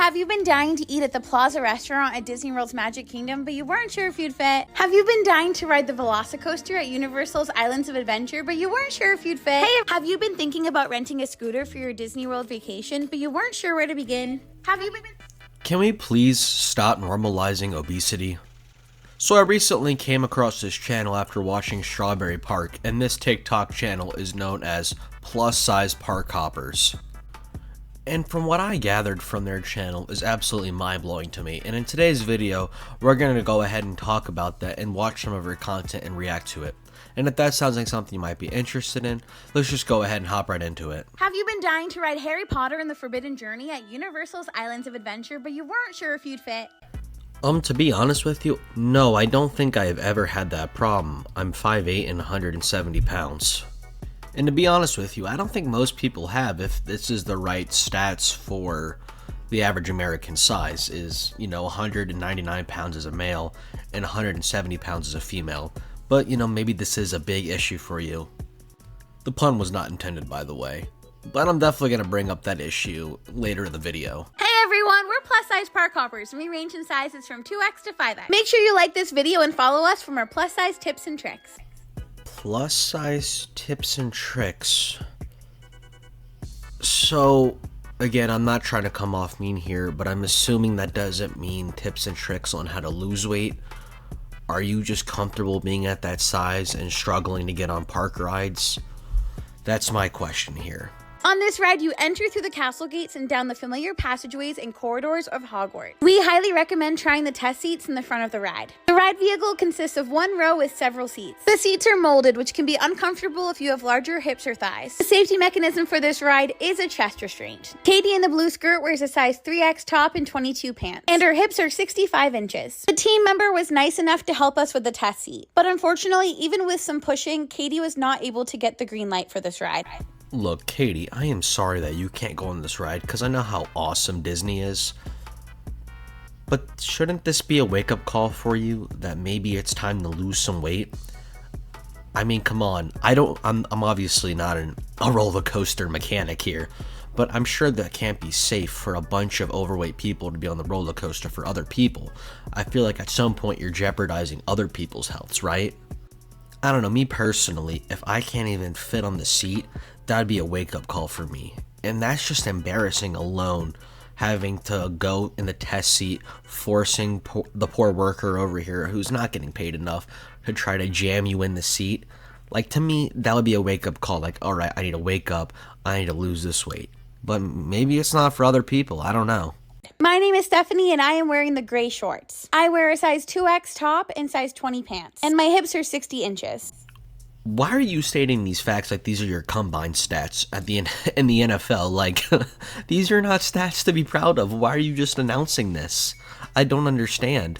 Have you been dying to eat at the Plaza restaurant at Disney World's Magic Kingdom, but you weren't sure if you'd fit? Have you been dying to ride the Velocicoaster at Universal's Islands of Adventure, but you weren't sure if you'd fit? Hey, have you been thinking about renting a scooter for your Disney World vacation, but you weren't sure where to begin? Have you been... Can we please stop normalizing obesity? So I recently came across this channel after watching Strawberry Park, and this TikTok channel is known as Plus Size Park Hoppers. And from what I gathered from their channel is absolutely mind-blowing to me, and in today's video, we're going to go ahead and talk about that and watch some of her content and react to it. And if that sounds like something you might be interested in, let's just go ahead and hop right into it. Have you been dying to ride Harry Potter and the Forbidden Journey at Universal's Islands of Adventure, but you weren't sure if you'd fit? To be honest with you, no, I don't think I have ever had that problem. I'm 5'8" and 170 pounds. And to be honest with you, I don't think most people have, if this is the right stats for the average American size, is, 199 pounds as a male and 170 pounds as a female. But, maybe this is a big issue for you. The pun was not intended, by the way. But I'm definitely going to bring up that issue later in the video. Hey everyone, we're Plus Size Park Hoppers, and we range in sizes from 2X to 5X. Make sure you like this video and follow us for more plus size tips and tricks. Plus size tips and tricks. So, again, I'm not trying to come off mean here, but I'm assuming that doesn't mean tips and tricks on how to lose weight. Are you just comfortable being at that size and struggling to get on park rides? That's my question here. On this ride, you enter through the castle gates and down the familiar passageways and corridors of Hogwarts. We highly recommend trying the test seats in the front of the ride. The ride vehicle consists of one row with several seats. The seats are molded, which can be uncomfortable if you have larger hips or thighs. The safety mechanism for this ride is a chest restraint. Katie in the blue skirt wears a size 3X top and 22 pants, and her hips are 65 inches. The team member was nice enough to help us with the test seat, but unfortunately, even with some pushing, Katie was not able to get the green light for this ride. Look, Katie, I am sorry that you can't go on this ride because I know how awesome Disney is. But shouldn't this be a wake-up call for you that maybe it's time to lose some weight? I mean, come on. I'm obviously not a roller coaster mechanic here, but I'm sure that can't be safe for a bunch of overweight people to be on the roller coaster for other people. I feel like at some point you're jeopardizing other people's healths, right? I don't know, me personally, if I can't even fit on the seat, that'd be a wake-up call for me. And that's just embarrassing alone, having to go in the test seat, forcing the poor worker over here who's not getting paid enough to try to jam you in the seat. Like, to me, that would be a wake-up call. Like, alright, I need to wake up, I need to lose this weight. But maybe it's not for other people, I don't know. My name is Stephanie and I am wearing the gray shorts. I wear a size 2X top and size 20 pants, and my hips are 60 inches. Why are you stating these facts like these are your combined stats in the NFL? Like, these are not stats to be proud of. Why are you just announcing this? I don't understand.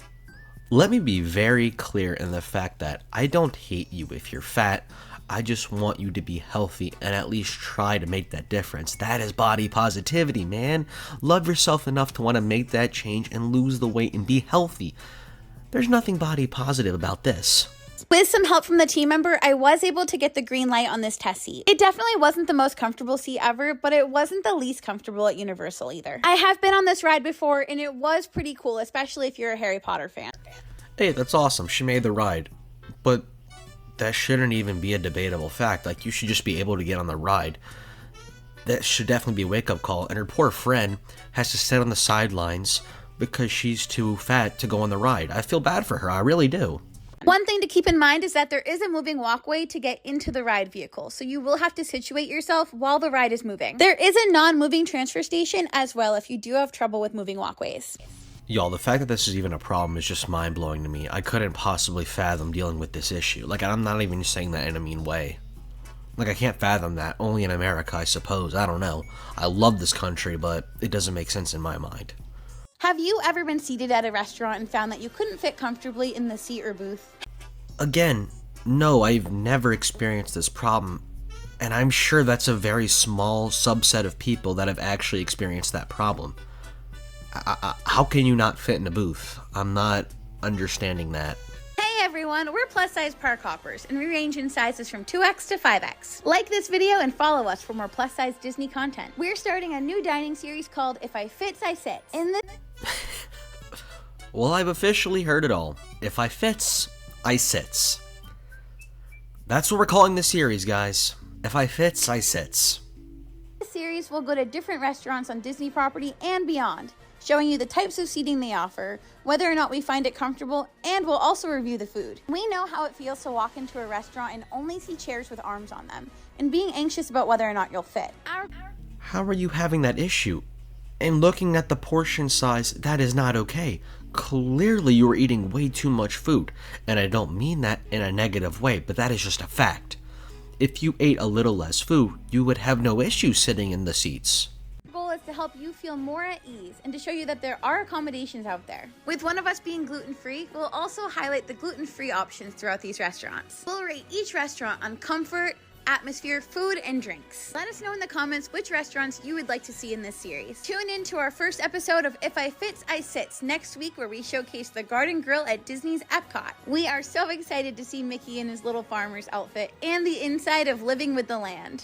Let me be very clear in the fact that I don't hate you if you're fat. I just want you to be healthy and at least try to make that difference. That is body positivity, man. Love yourself enough to want to make that change and lose the weight and be healthy. There's nothing body positive about this. With some help from the team member, I was able to get the green light on this test seat. It definitely wasn't the most comfortable seat ever, but it wasn't the least comfortable at Universal either. I have been on this ride before, and it was pretty cool, especially if you're a Harry Potter fan. Hey, that's awesome. She made the ride. But that shouldn't even be a debatable fact. Like, you should just be able to get on the ride. That should definitely be a wake-up call. And her poor friend has to sit on the sidelines because she's too fat to go on the ride. I feel bad for her. I really do. One thing to keep in mind is that there is a moving walkway to get into the ride vehicle, so you will have to situate yourself while the ride is moving. There is a non-moving transfer station as well if you do have trouble with moving walkways. Y'all, the fact that this is even a problem is just mind-blowing to me. I couldn't possibly fathom dealing with this issue. Like, I'm not even saying that in a mean way. Like, I can't fathom that. Only in America, I suppose. I don't know. I love this country, but it doesn't make sense in my mind. Have you ever been seated at a restaurant and found that you couldn't fit comfortably in the seat or booth? Again, no, I've never experienced this problem, and I'm sure that's a very small subset of people that have actually experienced that problem. How can you not fit in a booth? I'm not understanding that. Hey everyone, we're plus size park hoppers and we range in sizes from 2x to 5x. Like this video and follow us for more plus size Disney content. We're starting a new dining series called If I Fits, I Sits. Well, I've officially heard it all. If I fits, I sits. That's what we're calling this series, guys. If I fits, I sits. This series will go to different restaurants on Disney property and beyond, showing you the types of seating they offer, whether or not we find it comfortable, and we'll also review the food. We know how it feels to walk into a restaurant and only see chairs with arms on them, and being anxious about whether or not you'll fit. How are you having that issue? And looking at the portion size, that is not okay. Clearly you are eating way too much food, and I don't mean that in a negative way, but that is just a fact. If you ate a little less food, you would have no issue sitting in the seats. The goal is to help you feel more at ease and to show you that there are accommodations out there. With one of us being gluten-free, we'll also highlight the gluten-free options throughout these restaurants. We'll rate each restaurant on comfort, atmosphere, food, and drinks. Let us know in the comments which restaurants you would like to see in this series. Tune in to our first episode of If I Fits, I Sits next week, where we showcase the Garden Grill at Disney's Epcot. We are so excited to see Mickey in his little farmer's outfit and the inside of Living with the Land.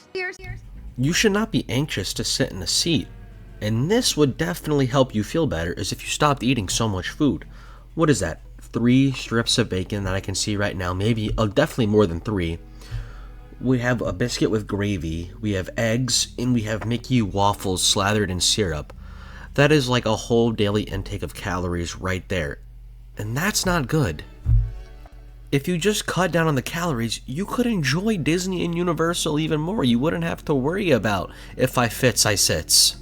You should not be anxious to sit in a seat, and this would definitely help you feel better as if you stopped eating so much food. What is that? 3 strips of bacon that I can see right now, maybe definitely more than 3. We have a biscuit with gravy, we have eggs, and we have Mickey waffles slathered in syrup. That is like a whole daily intake of calories right there. And that's not good. If you just cut down on the calories, you could enjoy Disney and Universal even more. You wouldn't have to worry about if I fits, I sits.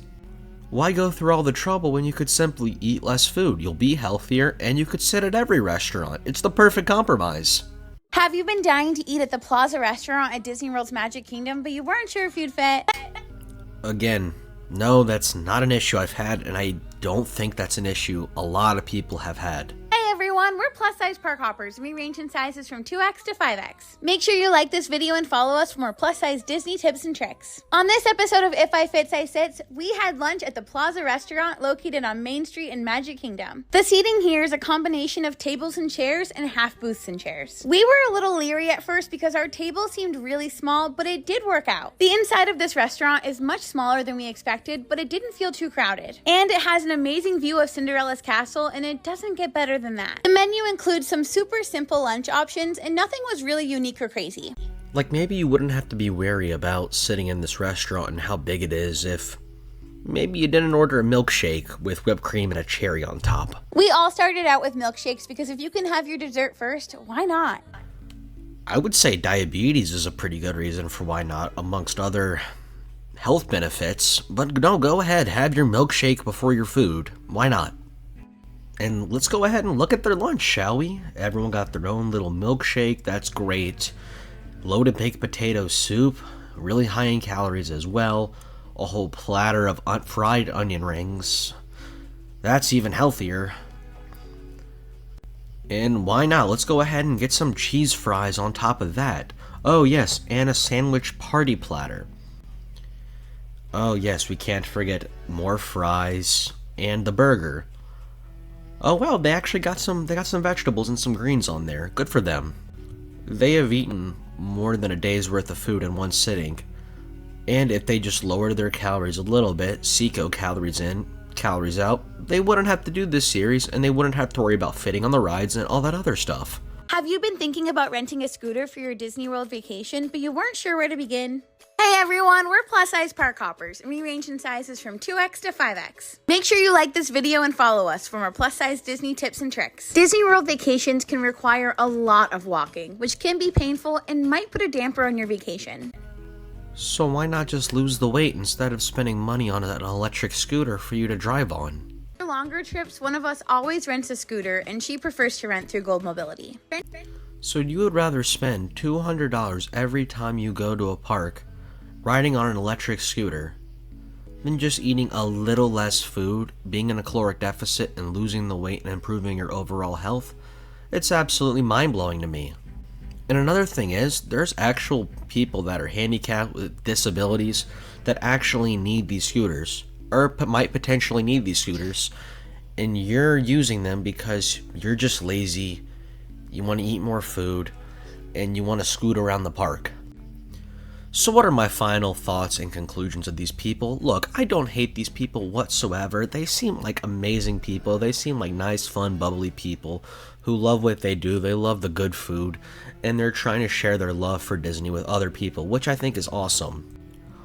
Why go through all the trouble when you could simply eat less food? You'll be healthier, and you could sit at every restaurant. It's the perfect compromise. Have you been dying to eat at the Plaza restaurant at Disney World's Magic Kingdom, but you weren't sure if you'd fit? Again, no, that's not an issue I've had, and I don't think that's an issue a lot of people have had. Hey everyone, we're plus size park hoppers and we range in sizes from 2x to 5x. Make sure you like this video and follow us for more plus size Disney tips and tricks. On this episode of If I Fits, I Sits, we had lunch at the Plaza restaurant located on Main Street in Magic Kingdom. The seating here is a combination of tables and chairs and half booths and chairs. We were a little leery at first because our table seemed really small, but it did work out. The inside of this restaurant is much smaller than we expected, but it didn't feel too crowded. And it has an amazing view of Cinderella's castle, and it doesn't get better than that. The menu includes some super simple lunch options, and nothing was really unique or crazy. Like, maybe you wouldn't have to be wary about sitting in this restaurant and how big it is if maybe you didn't order a milkshake with whipped cream and a cherry on top. We all started out with milkshakes because if you can have your dessert first, why not? I would say diabetes is a pretty good reason for why not, amongst other health benefits. But no, go ahead, have your milkshake before your food. Why not? And let's go ahead and look at their lunch, shall we? Everyone got their own little milkshake, that's great. Loaded baked potato soup, really high in calories as well. A whole platter of fried onion rings. That's even healthier. And why not? Let's go ahead and get some cheese fries on top of that. Oh yes, and a sandwich party platter. Oh yes, we can't forget more fries and the burger. Oh wow, they actually got some vegetables and some greens on there. Good for them. They have eaten more than a day's worth of food in one sitting. And if they just lowered their calories a little bit, Seco calories in, calories out, they wouldn't have to do this series and they wouldn't have to worry about fitting on the rides and all that other stuff. Have you been thinking about renting a scooter for your Disney World vacation, but you weren't sure where to begin? Hey everyone, we're plus size park hoppers and we range in sizes from 2x to 5x. Make sure you like this video and follow us for more plus size Disney tips and tricks. Disney World vacations can require a lot of walking, which can be painful and might put a damper on your vacation. So why not just lose the weight instead of spending money on an electric scooter for you to drive on? For longer trips, one of us always rents a scooter and she prefers to rent through Gold Mobility. So you would rather spend $200 every time you go to a park riding on an electric scooter than just eating a little less food, being in a caloric deficit, and losing the weight and improving your overall health? It's absolutely mind-blowing to me. And another thing is, there's actual people that are handicapped with disabilities that actually need these scooters, or might potentially need these scooters, and you're using them because you're just lazy, you want to eat more food, and you want to scoot around the park. So what are my final thoughts and conclusions of these people? Look, I don't hate these people whatsoever. They seem like amazing people. They seem like nice, fun, bubbly people who love what they do. They love the good food, and they're trying to share their love for Disney with other people, which I think is awesome.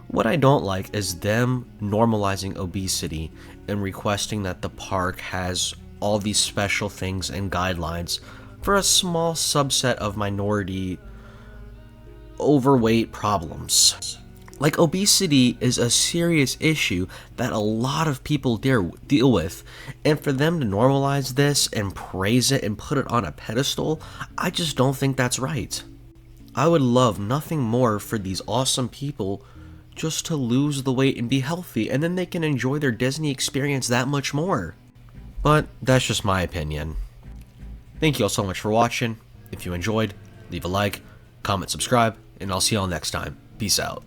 What I don't like is them normalizing obesity and requesting that the park has all these special things and guidelines for a small subset of minority overweight problems. Like, obesity is a serious issue that a lot of people deal with, and for them to normalize this and praise it and put it on a pedestal, I just don't think that's right. I would love nothing more for these awesome people just to lose the weight and be healthy, and then they can enjoy their Disney experience that much more. But that's just my opinion. Thank you all so much for watching. If you enjoyed, leave a like, comment, subscribe, and I'll see y'all next time. Peace out.